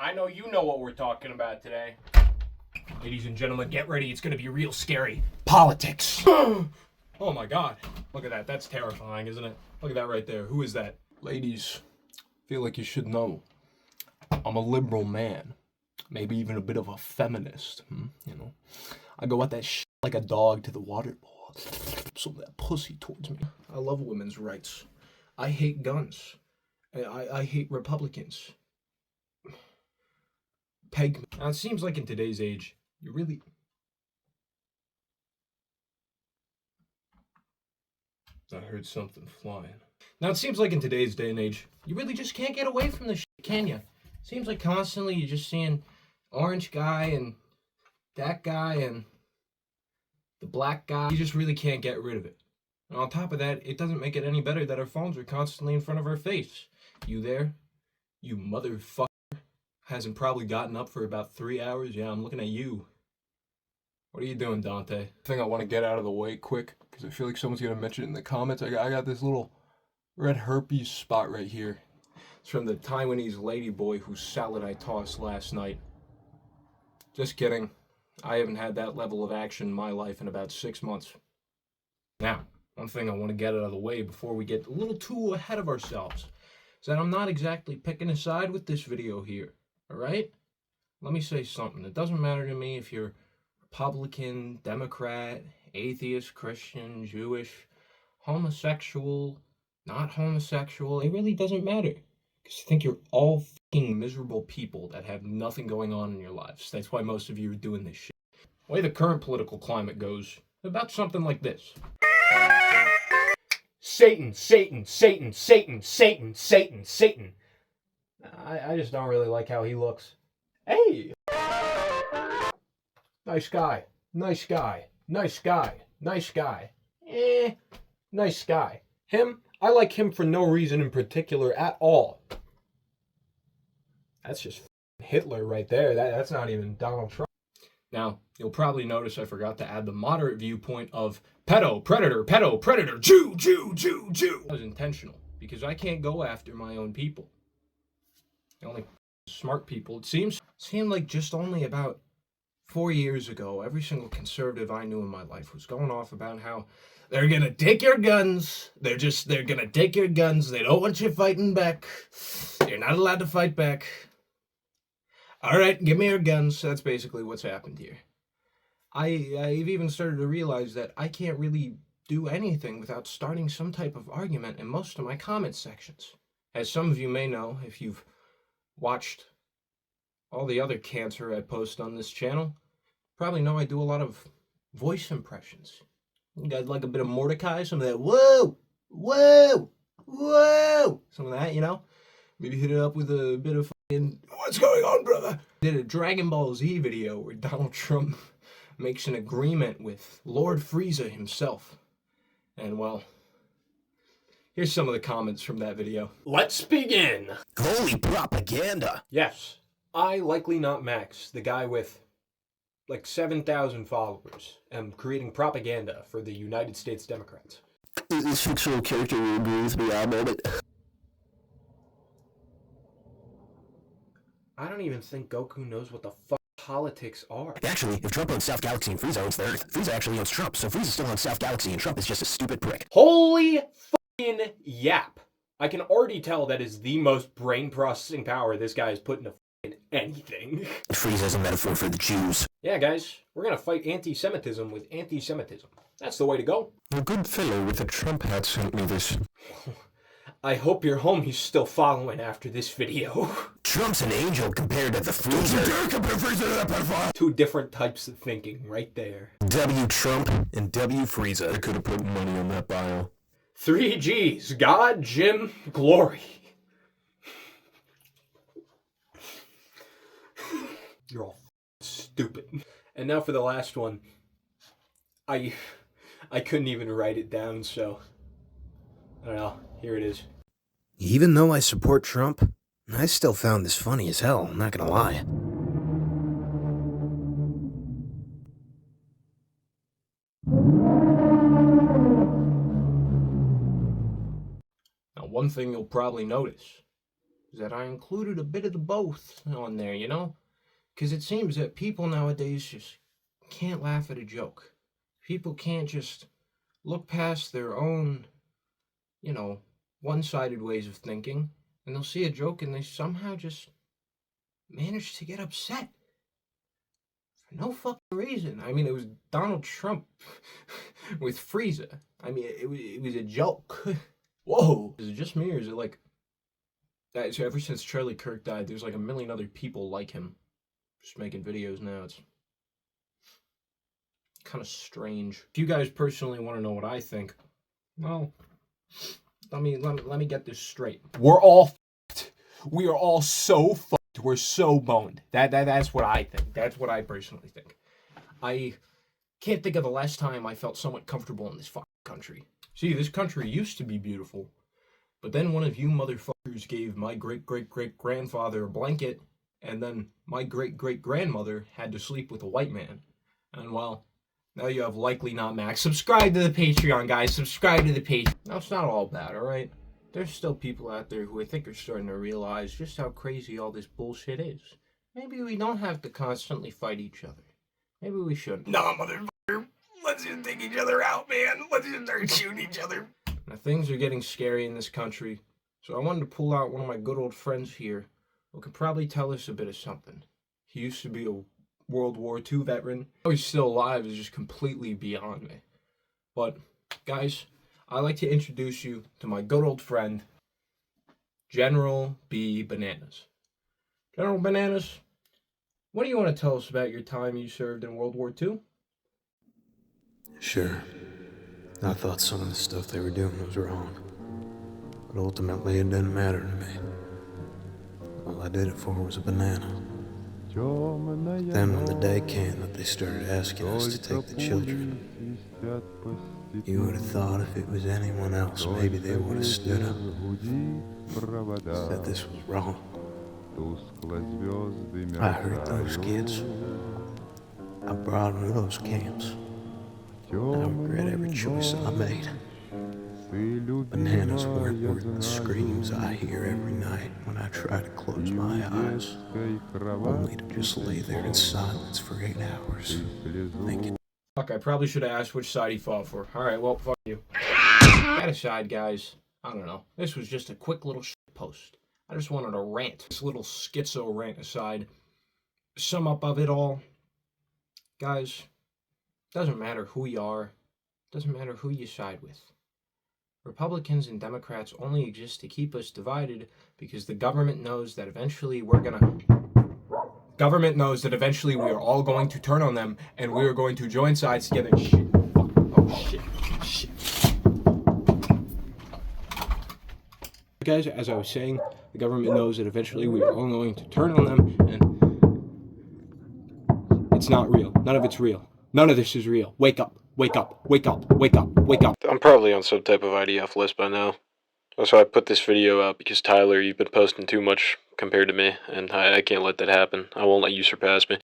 I know you know what we're talking about today. Ladies and gentlemen, get ready. It's going to be real scary. Politics. Oh my God. Look at that. That's terrifying, isn't it? Look at that right there. Who is that? Ladies, I feel like you should know. I'm a liberal man. Maybe even a bit of a feminist. You know, I go at that shit like a dog to the water bowl. Some of that pussy towards me. I love women's rights. I hate guns. I hate Republicans. Peg me. Now, it seems like in today's age, you really... I heard something flying. Now, it seems like in today's day and age, you really just can't get away from this shit, can you? Seems like constantly you're just seeing orange guy and that guy and the black guy. You just really can't get rid of it. And on top of that, it doesn't make it any better that our phones are constantly in front of our face. You there? You motherfucker. Hasn't probably gotten up for about 3 hours. Yeah, I'm looking at you. What are you doing, Dante? I think I want to get out of the way quick because I feel like someone's going to mention it in the comments. I got this little red herpes spot right here. It's from the Taiwanese ladyboy whose salad I tossed last night. Just kidding. I haven't had that level of action in my life in about 6 months. Now, one thing I want to get out of the way before we get a little too ahead of ourselves is that I'm not exactly picking a side with this video here. Alright? Let me say something. It doesn't matter to me if you're Republican, Democrat, atheist, Christian, Jewish, homosexual, not homosexual. It really doesn't matter. Because I think you're all fucking miserable people that have nothing going on in your lives. That's why most of you are doing this shit. The way the current political climate goes, about something like this. Satan, Satan, Satan, Satan, Satan, Satan, Satan. I just don't really like how he looks. Hey! Nice guy. Nice guy. Nice guy. Nice guy. Nice guy. Him? I like him for no reason in particular at all. That's just Hitler right there. That's not even Donald Trump. Now, you'll probably notice I forgot to add the moderate viewpoint of pedo, predator, Jew, Jew, Jew, Jew. That was intentional, because I can't go after my own people. The only smart people, it seemed like just only about 4 years ago, every single conservative I knew in my life was going off about how they're gonna take your guns. They're gonna take your guns. They don't want you fighting back. You're not allowed to fight back. All right, give me your guns. That's basically what's happened here. I've even started to realize that I can't really do anything without starting some type of argument in most of my comment sections. As some of you may know, if you've watched all the other cancer I post on this channel, probably know I do a lot of voice impressions. You guys like a bit of Mordecai? Some of that, whoa, whoa, whoa. Some of that, you know? Maybe hit it up with a bit of fucking, what's going on, brother? I did a Dragon Ball Z video where Donald Trump makes an agreement with Lord Frieza himself. And well, here's some of the comments from that video. Let's begin. Holy propaganda. Yes, I, likely not Max, the guy with like 7,000 followers, am creating propaganda for the United States Democrats. Is this fictional character who agrees with me on it? I don't even think Goku knows what the fuck politics are. Actually, if Trump owns South Galaxy and Frieza owns the Earth, Frieza actually owns Trump, so Frieza's still on South Galaxy and Trump is just a stupid prick. Holy fucking yap. I can already tell that is the most brain processing power this guy has put into fucking anything. Frieza's a metaphor for the Jews. Yeah, guys, we're gonna fight anti-Semitism with anti-Semitism. That's the way to go. A good fellow with a Trump hat sent me this. I hope your homie's still following after this video. Trump's an angel compared to the Frieza. Don't you dare compare Frieza to that pedophile! Two different types of thinking right there. W Trump and W Frieza. I could have put money on that bio. 3 G's. God, Jim, glory. You're all stupid. And now for the last one. I couldn't even write it down, so I don't know. Here it is. Even though I support Trump, I still found this funny as hell, I'm not gonna lie. Now, one thing you'll probably notice is that I included a bit of the both on there, you know? Because it seems that people nowadays just can't laugh at a joke. People can't just look past their own, you know, one-sided ways of thinking, and they'll see a joke and they somehow just manage to get upset. For no fucking reason. I mean, it was Donald Trump with Frieza. I mean, it was a joke. Whoa! Is it just me, or is it like... So ever since Charlie Kirk died, there's like a million other people like him just making videos now. It's kind of strange. If you guys personally want to know what I think, well, let me get this straight. We're all fucked. We are all so fucked. We're so boned. That's what I think. That's what I personally think. I can't think of the last time I felt somewhat comfortable in this fucking country. See, this country used to be beautiful, but then one of you motherfuckers gave my great-great-great-grandfather a blanket, and then my great-great-grandmother had to sleep with a white man. And well, now you have Likely Not Max. Subscribe to the Patreon, guys. Subscribe to the Patreon. Now, it's not all bad, alright? There's still people out there who I think are starting to realize just how crazy all this bullshit is. Maybe we don't have to constantly fight each other. Maybe we shouldn't. Nah, motherfucker. Let's just take each other out, man. Let's just start shooting each other. Now, things are getting scary in this country, so I wanted to pull out one of my good old friends here who could probably tell us a bit of something. He used to be a World War II veteran. How he's still alive is just completely beyond me. But, guys, I'd like to introduce you to my good old friend, General B. Bananas. General Bananas, what do you want to tell us about your time you served in World War II? Sure. I thought some of the stuff they were doing was wrong. But ultimately it didn't matter to me. All I did it for was a banana. Then when the day came that they started asking us to take the children, you would have thought if it was anyone else, maybe they would have stood up. Said this was wrong. I hurt those kids. I brought them to those camps. I regret every choice I made. Bananas weren't worth the screams I hear every night when I try to close my eyes, only to just lay there in silence for 8 hours, thinking. Fuck, I probably should have asked which side he fought for. Alright, well, fuck you. That aside, guys, I don't know. This was just a quick little shit post. I just wanted to rant. This little schizo rant aside. Sum up of it all. Guys, doesn't matter who you are. Doesn't matter who you side with. Republicans and Democrats only exist to keep us divided because the government knows that eventually we are all going to turn on them and we are going to join sides together. Shit. Fuck. Oh, shit. Guys, as I was saying, the government knows that eventually we are all going to turn on them, and it's not real. None of it's real. None of this is real. Wake up. Wake up. Wake up. Wake up. Wake up. I'm probably on some type of IDF list by now. Also, I put this video out because, Tyler, you've been posting too much compared to me, and I can't let that happen. I won't let you surpass me.